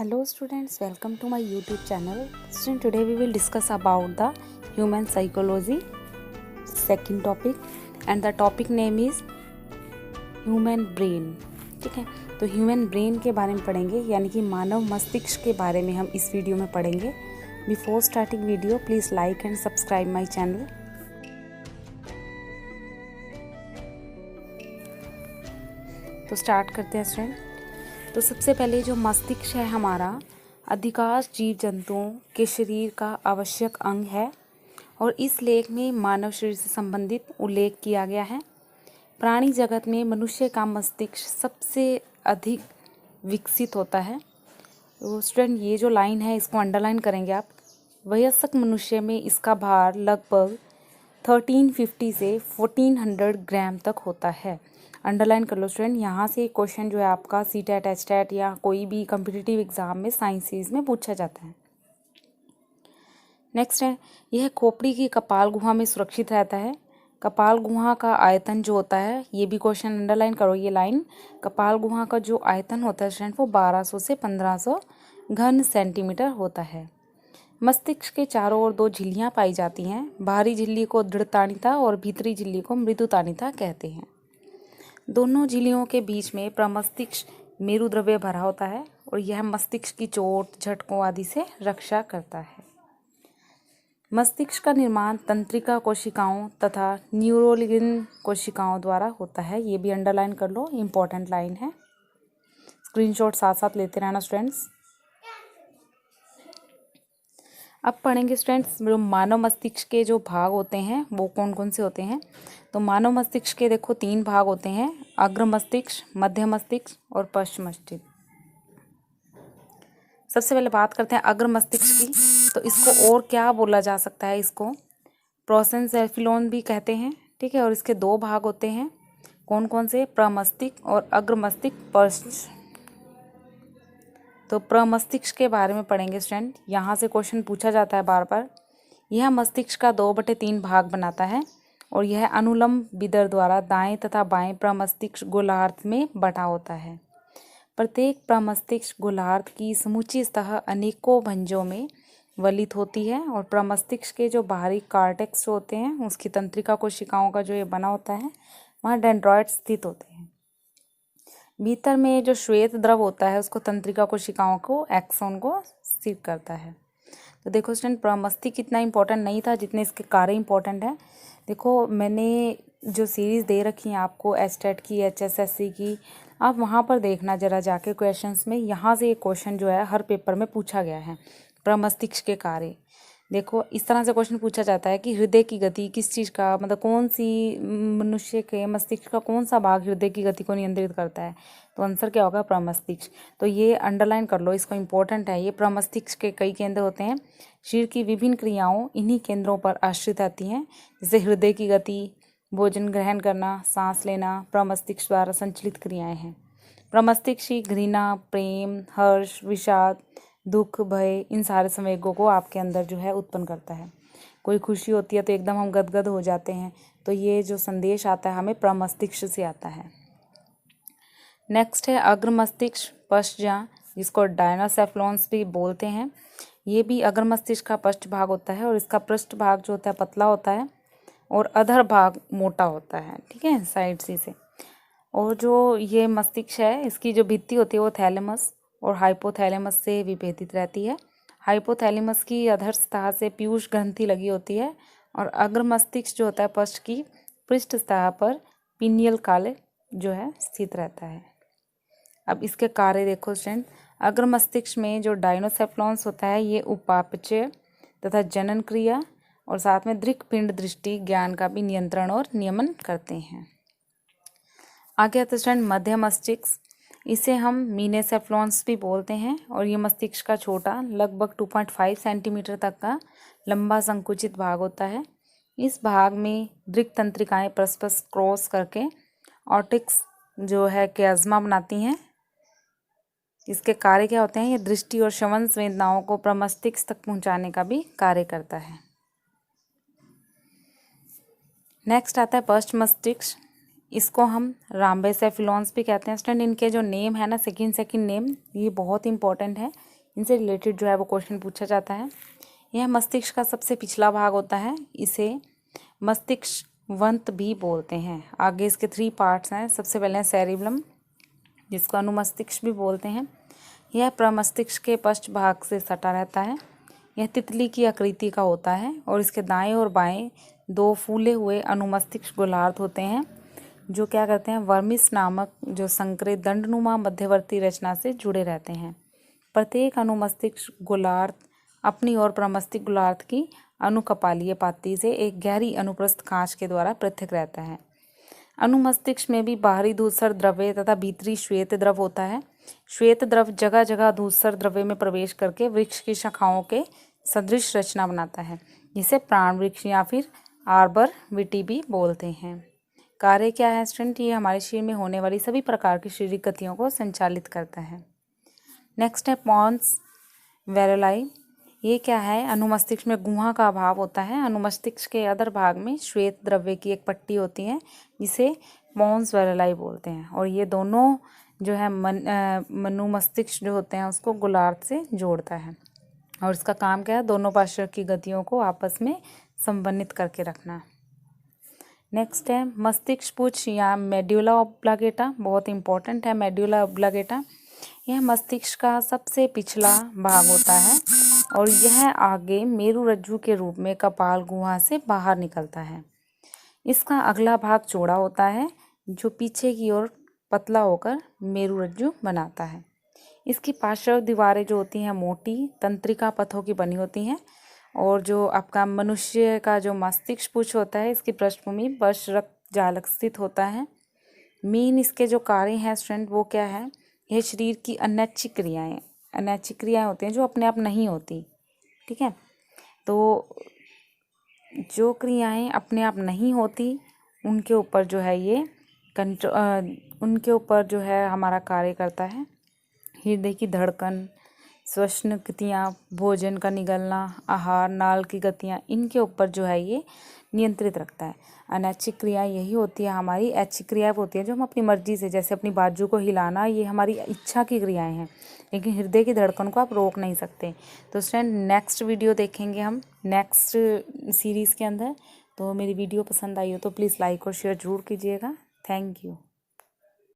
Hello students, welcome to my YouTube channel. Student, today we will discuss about the human psychology, second topic, and the topic name is human brain. ठीक है, तो human brain के बारे में पढ़ेंगे, यानी कि मानव मस्तिष्क के बारे में हम इस वीडियो में पढ़ेंगे. Before starting video please like and subscribe my channel. तो स्टार्ट करते हैं स्टूडेंट. तो सबसे पहले जो मस्तिष्क है हमारा, अधिकांश जीव जंतुओं के शरीर का आवश्यक अंग है और इस लेख में मानव शरीर से संबंधित उल्लेख किया गया है. प्राणी जगत में मनुष्य का मस्तिष्क सबसे अधिक विकसित होता है. तो स्टूडेंट, ये जो लाइन है इसको अंडरलाइन करेंगे आप. वयस्क मनुष्य में इसका भार लगभग 1350 से 1400 ग्राम तक होता है. अंडरलाइन कर लो स्टूडेंट. यहाँ से क्वेश्चन जो है आपका सीटेट, एचटेट या कोई भी कम्पिटिटिव एग्जाम में साइंस सीरीज में पूछा जाता है. नेक्स्ट है, यह खोपड़ी की कपाल गुहा में सुरक्षित रहता है. कपाल गुहा का आयतन जो होता है, ये भी क्वेश्चन अंडरलाइन करो ये लाइन. कपाल गुहा का जो आयतन होता है स्टूडेंट वो 1200 से 1500 घन सेंटीमीटर होता है. मस्तिष्क के चारों ओर दो झिल्लियाँ पाई जाती हैं. बाहरी झिल्ली को दृढ़तानिता और भीतरी झिल्ली को मृदुतानिता कहते हैं. दोनों झिल्लियों के बीच में प्रमस्तिष्क मेरुद्रव्य भरा होता है और यह मस्तिष्क की चोट, झटकों आदि से रक्षा करता है. मस्तिष्क का निर्माण तंत्रिका कोशिकाओं तथा न्यूरोलिन कोशिकाओं द्वारा होता है. ये भी अंडरलाइन कर लो, इम्पोर्टेंट लाइन है. स्क्रीनशॉट साथ साथ लेते रहना स्टूडेंट्स. अब पढ़ेंगे स्टूडेंट्स, जो मानव मस्तिष्क के जो भाग होते हैं वो कौन कौन से होते हैं. तो मानव मस्तिष्क के देखो 3 भाग होते हैं: अग्र मस्तिष्क, मध्य मस्तिष्क और पश्च मस्तिष्क. सबसे पहले बात करते हैं अग्र मस्तिष्क की. तो इसको और क्या बोला जा सकता है, इसको प्रोसेंसेफिलोन भी कहते हैं. ठीक है, और इसके 2 भाग होते हैं. कौन कौन से? प्रमस्तिष्क और अग्र मस्तिष्क पश्च. तो प्रमस्तिष्क के बारे में पढ़ेंगे स्टूडेंट. यहाँ से क्वेश्चन पूछा जाता है बार बार. यह मस्तिष्क का 2/3 भाग बनाता है और यह अनुलंब विदर द्वारा दाएं तथा बाएं प्रमस्तिष्क गोलार्ध में बटा होता है. प्रत्येक प्रमस्तिष्क गोलार्ध की समूची सतह अनेकों भंजों में वलित होती है और प्रमस्तिष्क के जो बाहरी कार्टेक्स होते हैं उसकी तंत्रिका कोशिकाओं का जो ये बना होता है वहाँ डेंड्रॉइड स्थित होते हैं. भीतर में जो श्वेत द्रव होता है उसको तंत्रिका कोशिकाओं को, एक्सोन को स्थित करता है. तो देखो स्टूडेंट, प्रमस्तिष्क इतना इंपॉर्टेंट नहीं था जितने इसके कार्य इंपॉर्टेंट है. देखो मैंने जो सीरीज़ दे रखी है आपको एचटेट की, एचएसएससी की, आप वहाँ पर देखना ज़रा जाके क्वेश्चंस में. यहाँ से एक क्वेश्चन जो है हर पेपर में पूछा गया है, प्रमस्तिष्क के कार्य. देखो इस तरह से क्वेश्चन पूछा जाता है कि हृदय की गति किस चीज़ का, मतलब कौन सी मनुष्य के मस्तिष्क का कौन सा भाग हृदय की गति को नियंत्रित करता है. तो आंसर क्या होगा? प्रमस्तिष्क. तो ये अंडरलाइन कर लो, इसको इंपॉर्टेंट है. ये प्रमस्तिष्क के कई केंद्र होते हैं. शरीर की विभिन्न क्रियाओं इन्हीं केंद्रों पर आश्रित रहती हैं. जैसे हृदय की गति, भोजन ग्रहण करना, सांस लेना प्रमस्तिष्क द्वारा संचालित क्रियाएँ हैं. प्रमस्तिष्क घृणा, प्रेम, हर्ष, विषाद, दुख, भय, इन सारे संवेगों को आपके अंदर जो है उत्पन्न करता है. कोई खुशी होती है तो एकदम हम गदगद हो जाते हैं. तो ये जो संदेश आता है हमें प्रमस्तिष्क से आता है. नेक्स्ट है अग्र मस्तिष्क पश्च, जिसको डायनासेफ्लॉन्स भी बोलते हैं. ये भी अग्र मस्तिष्क का पश्च भाग होता है और इसका पृष्ठ भाग जो होता है पतला होता है और अधर भाग मोटा होता है. ठीक है, साइड से. और जो ये मस्तिष्क है इसकी जो भित्ति होती है वो थैलेमस और हाइपोथैलेमस से विभेदित रहती है. हाइपोथैलेमस की अधर सतह से पीयूष ग्रंथि लगी होती है और अग्र मस्तिष्क जो होता है पश्च की पृष्ठ सतह पर पिनियल काले जो है स्थित रहता है. अब इसके कार्य देखो स्टूडेंट. अग्र मस्तिष्क में जो डायनोसेफ्लॉन्स होता है ये उपापचय तथा जनन क्रिया और साथ में दृक् पिंड दृष्टि ज्ञान का भी नियंत्रण और नियमन करते हैं. आगे आते स्टूडेंट मध्य मस्तिष्क. इसे हम मीनेसेफ्लॉन्स भी बोलते हैं और ये मस्तिष्क का छोटा लगभग 2.5 सेंटीमीटर तक का लंबा संकुचित भाग होता है. इस भाग में दृक् तंत्रिकाएं परस्पर क्रॉस करके ऑर्टिक्स जो है क्याज्मा बनाती हैं. इसके कार्य क्या होते हैं? ये दृष्टि और श्रवण संवेदनाओं को प्रमस्तिष्क तक पहुंचाने का भी कार्य करता है. नेक्स्ट आता है पश्च मस्तिष्क. इसको हम राम्बेसेफिलॉन्स भी कहते हैं. स्टूडेंट, इनके जो नेम है ना, सेकंड नेम, ये बहुत इंपॉर्टेंट है. इनसे रिलेटेड जो है वो क्वेश्चन पूछा जाता है। यह मस्तिष्क का सबसे पिछला भाग होता है, इसे मस्तिष्कवंत भी बोलते हैं। आगे इसके 3 पार्ट्स हैं। सबसे पहले है सेरिबलम, जिसको अनुमस्तिष्क भी बोलते हैं। यह प्रमस्तिष्क के पश्च भाग से सटा रहता है। यह तितली की आकृति का होता है और इसके दाएं और बाएं 2 फूले हुए अनुमस्तिष्क गोलार्ध होते हैं, जो क्या करते हैं, वर्मिस नामक जो संकरित दंडनुमा मध्यवर्ती रचना से जुड़े रहते हैं। प्रत्येक अनुमस्तिष्क गोलार्ध अपनी और प्रमस्तिष्क गोलार्ध की अनुकपालीय पाती से एक गहरी अनुप्रस्थ कांच के द्वारा पृथक रहता है। अनुमस्तिष्क में भी बाहरी धूसर द्रव्य तथा भीतरी श्वेत द्रव होता है। श्वेत द्रव जगह जगह धूसर द्रव्य में प्रवेश करके वृक्ष की शाखाओं के सदृश रचना बनाता है, जिसे प्राण वृक्ष या फिर आर्बर विटी भी बोलते हैं। कार्य क्या है स्टूडेंट? ये हमारे शरीर में होने वाली सभी प्रकार की शारीरिक गतियों को संचालित करता है। नेक्स्ट है पॉन्स वेरोलाई। ये क्या है? अनुमस्तिष्क में गुहा का अभाव होता है। अनुमस्तिष्क के अधर भाग में श्वेत द्रव्य की एक पट्टी होती है, जिसे पॉन्स वेरोलाई बोलते हैं, और ये दोनों जो है मनुमस्तिष्क जो होते हैं उसको गोलार्ध से जोड़ता है, और इसका काम क्या है? दोनों पार्श्व की गतियों को आपस में समन्वित करके रखना। नेक्स्ट है मस्तिष्क पुच्छ या मेड्यूला ऑब्लांगेटा। बहुत इंपॉर्टेंट है मेड्यूला ऑब्लांगेटा। यह मस्तिष्क का सबसे पिछला भाग होता है और यह आगे मेरुरज्जु के रूप में कपाल गुहा से बाहर निकलता है। इसका अगला भाग चौड़ा होता है, जो पीछे की ओर पतला होकर मेरुरज्जु बनाता है। इसकी पार्श्व दीवारें जो होती हैं मोटी तंत्रिका पथों की बनी होती हैं, और जो आपका मनुष्य का जो मस्तिष्क पुच्छ होता है, इसकी पृष्ठभूमि बश रक्त जालक स्थित होता है। मेन इसके जो कार्य हैं स्टूडेंट वो क्या है? यह शरीर की अनैच्छिक क्रियाएं होती हैं जो अपने आप नहीं होती। ठीक है, तो जो क्रियाएं अपने आप नहीं होती उनके ऊपर जो है ये उनके ऊपर जो है हमारा कार्य करता है। हृदय की धड़कन, श्वसन गतियाँ, भोजन का निगलना, आहार, नाल की गतियाँ, इनके ऊपर जो है ये नियंत्रित रखता है। अनैच्छिक क्रिया यही होती है हमारी। ऐच्छिक क्रियाएं होती है जो हम अपनी मर्जी से, जैसे अपनी बाजू को हिलाना, ये हमारी इच्छा की क्रियाएं हैं, लेकिन हृदय की धड़कन को आप रोक नहीं सकते। तो स्टूडेंट नेक्स्ट वीडियो देखेंगे हम नेक्स्ट सीरीज़ के अंदर। तो मेरी वीडियो पसंद आई हो तो प्लीज़ लाइक और शेयर ज़रूर कीजिएगा। Thank you.